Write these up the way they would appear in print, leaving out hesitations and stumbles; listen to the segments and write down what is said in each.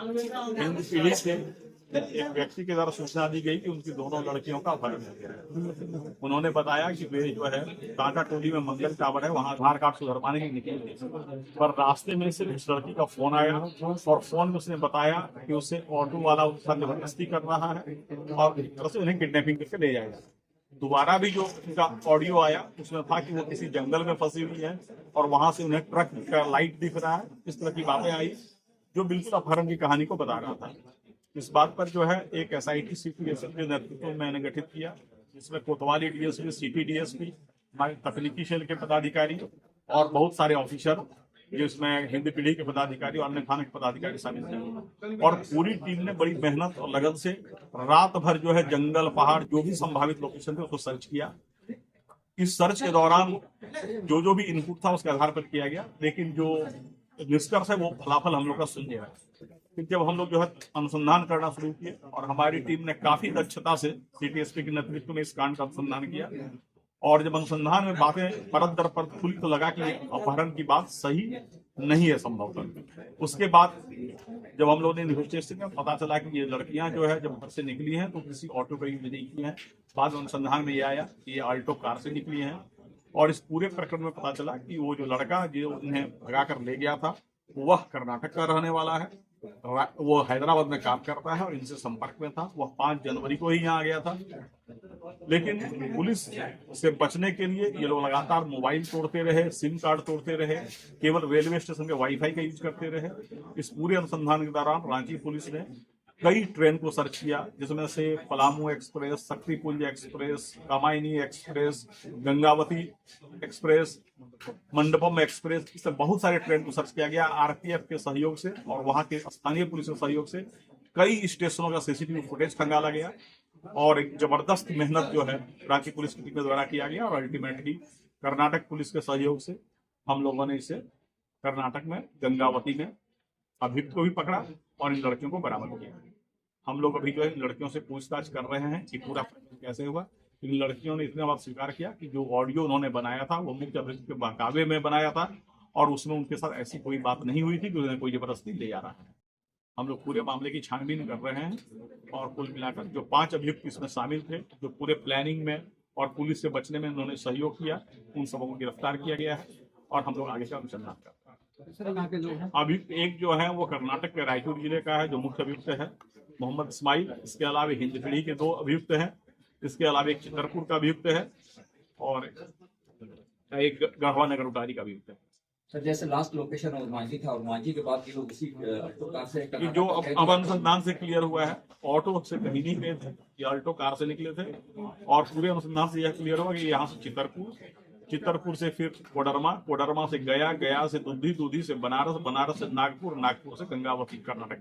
हिंद पीढ़ी से एक व्यक्ति के द्वारा सूचना दी गई कि उनकी दोनों लड़कियों का अपहरण हो गया है। उन्होंने बताया कि वे जो है टाटा टोली में मंगल टावर है, वहां आधार कार्ड सुधरवाने के निकले थे, पर रास्ते में से उस लड़की का फोन आया और फोन में उसने बताया कि उससे ऑटो वाला उसका जबरदस्ती कर रहा है और एक तरह से उन्हें किडनैपिंग करके ले जाएगा। दोबारा भी जो उनका ऑडियो आया उसमें था कि वो किसी जंगल में फंसी हुई है और वहां से उन्हें ट्रक का लाइट दिख रहा है। इस तरह की बातें आई जो बिल्कुल अपहरण की कहानी को बता रहा था। इस बात पर जो है एक एसआईटी सीपीएसएल के नेतृत्व में मैंने गठित किया, जिसमें कोतवाली डीएसपी, सिटी डीएसपी, हमारे तकनीकी सेल के पदाधिकारी और बहुत सारे ऑफिसर, जिसमें हिंदी पीढ़ी के पदाधिकारी और अन्य थाना के पदाधिकारी शामिल थे। और पूरी टीम ने बड़ी मेहनत और लगन से रात भर जो है जंगल, पहाड़, जो भी संभावित लोकेशन थे उसको सर्च किया। इस सर्च के दौरान जो भी इनपुट था उसके आधार पर किया गया, लेकिन जो निष्कर्ष है वो फलाफल हम लोग का सुन लिया। फिर जब हम लोग जो है अनुसंधान करना शुरू किए और हमारी टीम ने काफी दक्षता से सीटीएसपी के नेतृत्व में इस कांड का अनुसंधान किया, और जब अनुसंधान में बातें परत दर परत खुली तो लगा कि अपहरण की बात सही नहीं है संभवतः। उसके बाद जब हम लोगों ने इन्वेस्टिगेशन में पता चला कि ये लड़कियां जो है जब घर से निकली हैं तो किसी ऑटो का यूज नहीं की है। बाद में अनुसंधान में ये आया कि ये आल्टो कार से निकली हैं, और इस पूरे प्रकरण में पता चला कि वो जो लड़का जो उन्हें भगा कर ले गया था वह कर्नाटक का रहने वाला है, वो हैदराबाद में काम करता है और इनसे संपर्क में था। वह 5 जनवरी को ही यहाँ आ गया था, लेकिन पुलिस से बचने के लिए ये लोग लगातार मोबाइल तोड़ते रहे, सिम कार्ड तोड़ते रहे, केवल रेलवे स्टेशन के वाईफाई का यूज करते रहे। इस पूरे अनुसंधान के दौरान रांची पुलिस ने कई ट्रेन को सर्च किया, जिसमें से Palamu express, Shaktipunj express, Kamayani express, Gangavati express, Mandapam express, इस बहुत सारे ट्रेन को सर्च किया गया। आरपीएफ के सहयोग से और वहां के स्थानीय पुलिस के सहयोग से कई स्टेशनों का सीसीटीवी फुटेज खंगाला गया और एक जबरदस्त मेहनत जो है रांची पुलिस की टीम के द्वारा किया गया, और अल्टीमेटली कर्नाटक पुलिस के सहयोग से हम लोगों ने इसे कर्नाटक में गंगावती में अभियुक्त को भी पकड़ा और इन लड़कियों को बरामद किया। हम लोग अभी जो है इन लड़कियों से पूछताछ कर रहे हैं कि पूरा कैसे हुआ। इन लड़कियों ने इतने बात स्वीकार किया कि जो ऑडियो उन्होंने बनाया था वो मुख्य अभियुक्त के बहकावे में बनाया था और उसमें उनके साथ ऐसी कोई बात नहीं हुई थी कि उन्हें कोई जबरदस्ती ले जा रहा है। हम लोग पूरे मामले की छानबीन कर रहे हैं और कुल मिलाकर जो 5 अभियुक्त इसमें शामिल थे, जो पूरे प्लानिंग में और पुलिस से बचने में उन्होंने सहयोग किया, उन सबों को गिरफ्तार किया गया है और हम लोग आगे का अनुसंधान कर रहे हैं। अभी एक जो है वो कर्नाटक के रायचूर जिले का है, जो मुख्य अभियुक्त है मोहम्मद इस्माइल। इसके अलावा हिंद पीढ़ी के 2 अभियुक्त हैं। इसके अलावा एक चितरपुर का अभियुक्त है और एक गढ़वा नगर उटारी का अभियुक्त है। सर, जैसे लास्ट लोकेशन ओरमांझी था, ओरमांझी के बाद ये लोग इसी ऑटो कार से कि जो अब अनुसंधान से क्लियर हुआ है, ऑटो से कहीं नहीं गए थे, ये ऑल्टो कार से निकले थे। और पूरे अनुसंधान से यह क्लियर हुआ कि यहाँ से चितरपुर से फिर कोडरमा से गया से दूधी से बनारस से नागपुर से गंगावती कर्नाटक।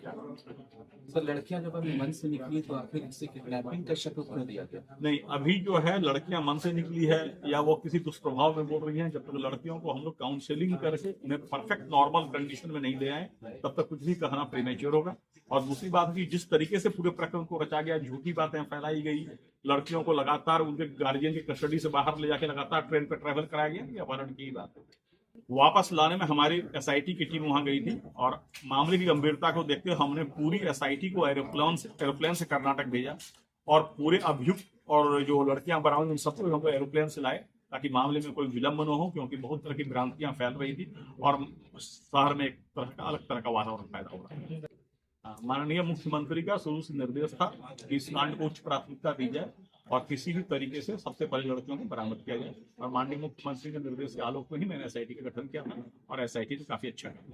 सर, लड़कियां जब अभी मन से निकली तो आखिर इससे किडनैपिंग का शक क्यों दिया गया? नहीं, अभी जो है लड़कियां मन से निकली है या वो किसी दुष्प्रभाव में बोल रही हैं, जब तक लड़कियों को हम लोग काउंसलिंग करके उन्हें परफेक्ट नॉर्मल कंडीशन में नहीं ले आए तब तक कुछ भी कहना प्रीमेच्योर होगा। और दूसरी बात की, जिस तरीके से पूरे प्रकरण को रचा गया, झूठी बातें फैलाई गई, लड़कियों को लगातार उनके गार्जियन की कस्टडी से बाहर ले जाके लगातार ट्रेन पर ट्रैवल कराया गया, ये अपहरण की बात है। वापस लाने में हमारी एसआईटी की टीम वहां गई थी और मामले की गंभीरता को देखते हुए हमने पूरी एसआईटी को एरोप्लेन से कर्नाटक भेजा और पूरे अभियुक्त और जो लड़कियां बरामद उन सबको हमको एरोप्लेन से लाए ताकि मामले में कोई विलंब न हो, क्योंकि बहुत तरह की भ्रांतियां फैल रही थी और शहर में एक तरह का अलग तरह का वातावरण पैदा हो रहा है। माननीय मुख्यमंत्री का शुरू से निर्देश था कि इस कांड को उच्च प्राथमिकता दी जाए और किसी भी तरीके से सबसे पहले लड़कियों को बरामद किया जाए, और माननीय मुख्यमंत्री के निर्देश के आलोक में ही मैंने एसआईटी का गठन किया था और एसआईटी तो काफी अच्छा है।